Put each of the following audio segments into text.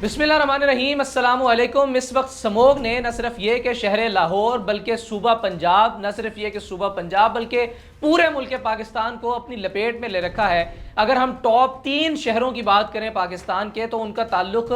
बिस्मिल्लाहिर्रहमानिर्रहीम, अस्सलामु अलैकुम। इस वक्त स्मोग ने न सिर्फ ये कि शहर लाहौर बल्कि सूबा पंजाब, न सिर्फ ये कि सूबा पंजाब बल्कि पूरे मुल्क पाकिस्तान को अपनी लपेट में ले रखा है। अगर हम टॉप 3 शहरों की बात करें पाकिस्तान के, तो उनका ताल्लुक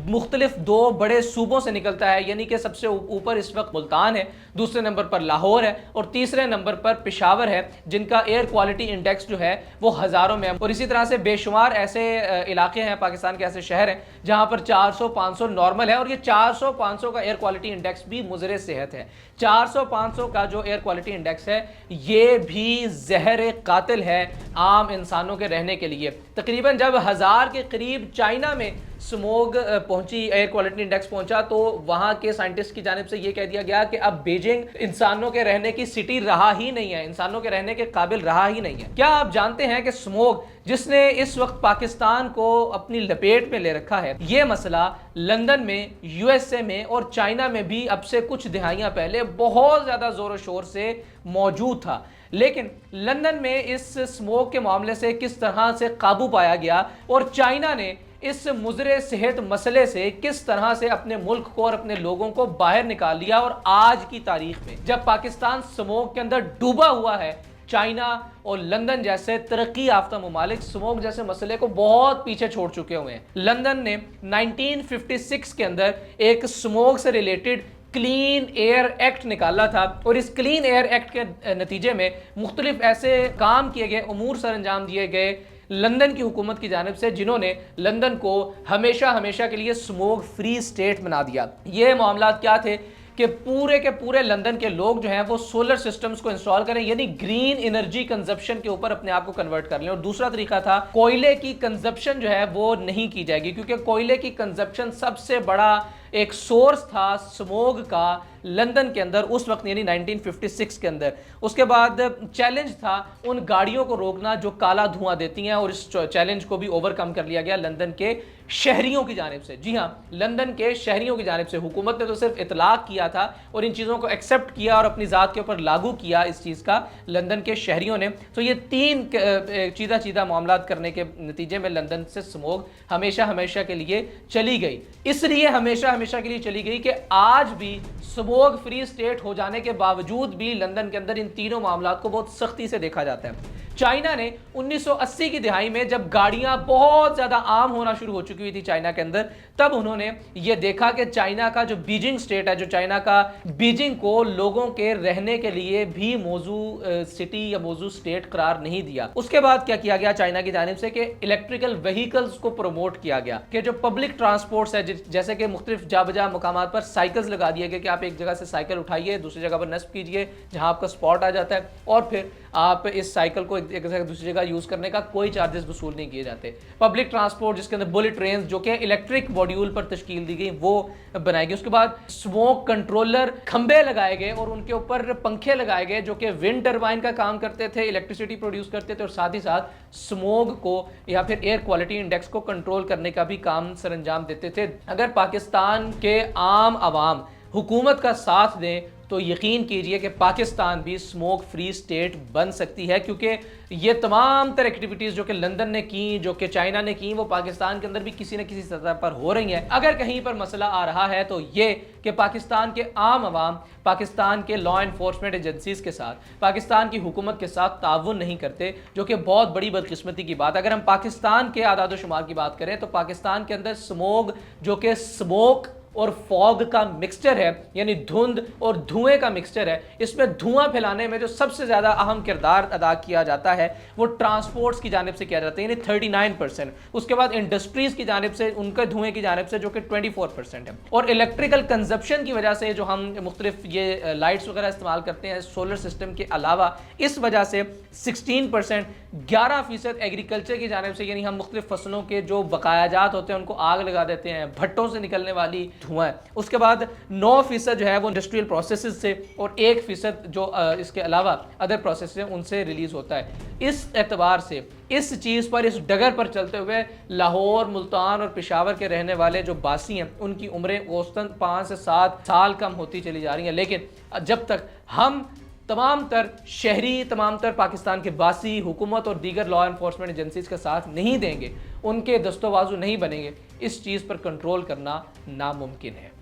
मुख्तलिफ 2 बड़े सूबों से निकलता है। यानी कि सबसे ऊपर इस वक्त मुल्तान है, दूसरे नंबर पर लाहौर है और तीसरे नंबर पर पेशावर है, जिनका एयर क्वालिटी इंडेक्स जो है वो हज़ारों में है। और इसी तरह से बेशुमार ऐसे इलाके हैं पाकिस्तान के, ऐसे शहर हैं जहां पर 400-500 नॉर्मल है और ये 400-500 का एयर क्वालिटी इंडेक्स भी मुज़रे सेहत है। 400-500 का जो एयर क्वालिटी इंडेक्स है ये भी जहर कातिल है आम इंसानों के रहने के लिए। तकरीबन जब 1000 के करीब चाइना में स्मोग पहुंची, एयर क्वालिटी इंडेक्स पहुंचा, तो वहां के साइंटिस्ट की जानिब से यह कह दिया गया कि अब बीजिंग इंसानों के रहने की सिटी रहा ही नहीं है, इंसानों के रहने के काबिल रहा ही नहीं है। क्या आप जानते हैं कि स्मोग जिसने इस वक्त पाकिस्तान को अपनी लपेट में ले रखा है, यह मसला लंदन में, यूएसए में और चाइना में भी अब से कुछ दिहाइयां पहले बहुत ज्यादा जोर शोर से मौजूद था। लेकिन लंदन में इस स्मोक के मामले से किस तरह से काबू पाया गया और चाइना ने इस मुजरे सेहत मसले से किस तरह से अपने मुल्क को और अपने लोगों को बाहर निकाल लिया, और आज की तारीख में जब पाकिस्तान स्मोक के अंदर डूबा हुआ है, चाइना और लंदन जैसे तरक्की याफ्ता ममालिक स्मोक जैसे मसले को बहुत पीछे छोड़ चुके हुए हैं। लंदन ने 1956 के अंदर एक स्मोक से रिलेटेड क्लीन एयर एक्ट निकाला था और इस क्लीन एयर एक्ट के नतीजे में मुख्तलिफ ऐसे काम किए गए, उमूर सर अंजाम दिए गए लंदन की हुकूमत की जानिब से, जिन्होंने लंदन को हमेशा हमेशा के लिए स्मोक फ्री स्टेट बना दिया। ये मामला क्या थे कि पूरे के पूरे लंदन के लोग जो हैं वो सोलर सिस्टम्स को इंस्टॉल करें, यानी ग्रीन एनर्जी कंजप्शन के ऊपर अपने आप को कन्वर्ट कर लें। और दूसरा तरीका था कोयले की कंजप्शन जो है वो नहीं की जाएगी, क्योंकि कोयले की कंजप्शन सबसे बड़ा एक सोर्स था स्मोग का लंदन के अंदर उस वक्त, यानी 1956 के अंदर। उसके बाद चैलेंज था उन गाड़ियों को रोकना जो काला धुआं देती हैं, और इस चैलेंज को भी ओवरकम कर लिया गया लंदन के शहरियों की जानिब से। जी हाँ, लंदन के शहरियों की जानिब से। हुकूमत ने तो सिर्फ इतलाक किया था और इन चीज़ों को एक्सेप्ट किया और अपनी ज़ात के ऊपर लागू किया इस चीज़ का लंदन के शहरियों ने। तो ये 3 चीदा चीदा मामला करने के नतीजे में लंदन से स्मोग हमेशा हमेशा के लिए चली गई। इसलिए हमेशा हमेशा के लिए चली गई कि आज भी स्मोग फ्री स्टेट हो जाने के बावजूद भी लंदन के अंदर इन तीनों मामलात को बहुत सख्ती से देखा जाता है। चाइना ने 1980 की दिहाई में जब गाड़ियां बहुत ज्यादा आम होना शुरू हो चुकी हुई थी चाइना के अंदर, तब उन्होंने ये देखा कि चाइना का जो बीजिंग स्टेट है, जो चाइना का बीजिंग को लोगों के रहने के लिए भी मौजू सिटी या मौजू स्टेट करार नहीं दिया। उसके बाद क्या किया गया चाइना की जानिब से कि इलेक्ट्रिकल व्हीकल्स को प्रमोट किया गया कि जो पब्लिक ट्रांसपोर्ट्स है, जैसे कि मुख्तलिफ जाबजा मकामात पर साइकिल्स लगा दिए गए कि आप एक जगह से साइकिल उठाइए, दूसरी जगह पर नस्ब कीजिए जहां आपका स्पॉट आ जाता है, और फिर आप इस साइकिल को एक जगह दूसरी जगह यूज करने का कोई चार्जेस वसूल नहीं किए जाते। पब्लिक ट्रांसपोर्ट जिसके अंदर बुलेट ट्रेन जो कि इलेक्ट्रिक मॉड्यूल पर तश्कील दी गई वो बनाई गई। उसके बाद स्मोक कंट्रोलर खंबे लगाए गए और उनके ऊपर पंखे लगाए गए जो कि विंड टरबाइन का काम करते थे, इलेक्ट्रिसिटी प्रोड्यूस करते थे, और साथ ही साथ स्मोक को या फिर एयर क्वालिटी इंडेक्स को कंट्रोल करने का भी काम सरअंजाम देते थे। अगर पाकिस्तान के आम आवाम हुकूमत का साथ दें तो यकीन कीजिए कि पाकिस्तान भी स्मोक फ्री स्टेट बन सकती है, क्योंकि ये तमाम तरह एक्टिविटीज़ जो कि लंदन ने की, जो कि चाइना ने की, वो पाकिस्तान के अंदर भी किसी न किसी सतह पर हो रही हैं। अगर कहीं पर मसला आ रहा है तो ये कि पाकिस्तान के आम आवाम पाकिस्तान के लॉ एनफोर्समेंट एजेंसीज के साथ, पाकिस्तान की हुकूमत के साथ ताउन नहीं करते, जो कि बहुत बड़ी बदकिस्मती की बात। अगर हम पाकिस्तान के आदाद शुमार की बात करें तो पाकिस्तान के अंदर स्मोग जो कि स्मोक और फॉग का मिक्सचर है, यानी धुंध और धुएं का मिक्सचर है, इसमें धुआं फैलाने में जो सबसे ज्यादा अहम किरदार अदा किया जाता है वो ट्रांसपोर्ट्स की जानिब से किया जाता है, यानी 39%। उसके बाद इंडस्ट्रीज की जानिब से, उनके धुएं की जानिब से, जो कि 24% है। और इलेक्ट्रिकल कंजप्शन की वजह से जो हम मुख्तलिफ ये लाइट्स वगैरह इस्तेमाल करते हैं सोलर सिस्टम के अलावा, इस वजह से 16%, 11% एग्रीकल्चर की जानिब से, यानी हम मुख्तलिफ फसलों के जो बकायाजात होते हैं उनको आग लगा देते हैं, भट्टों से निकलने वाली धुआं है। उसके बाद 9% जो है वो इंडस्ट्रियल प्रोसेसेस से, और 1% जो इसके अलावा अदर प्रोसेस से उनसे रिलीज होता है। इस एतबार से, इस चीज़ पर, इस डगर पर चलते हुए लाहौर, मुल्तान और पेशावर के रहने वाले जो बासी हैं उनकी उम्रें औसतन 5 से 7 साल कम होती चली जा रही हैं। लेकिन जब तक हम तमाम तर शहरी, तमाम तर पाकिस्तान के बासी, हुकूमत और दीगर लॉ एनफोर्समेंट एजेंसीज का साथ नहीं देंगे, उनके दस्तोबाजू नहीं बनेंगे, इस चीज़ पर कंट्रोल करना नामुमकिन है।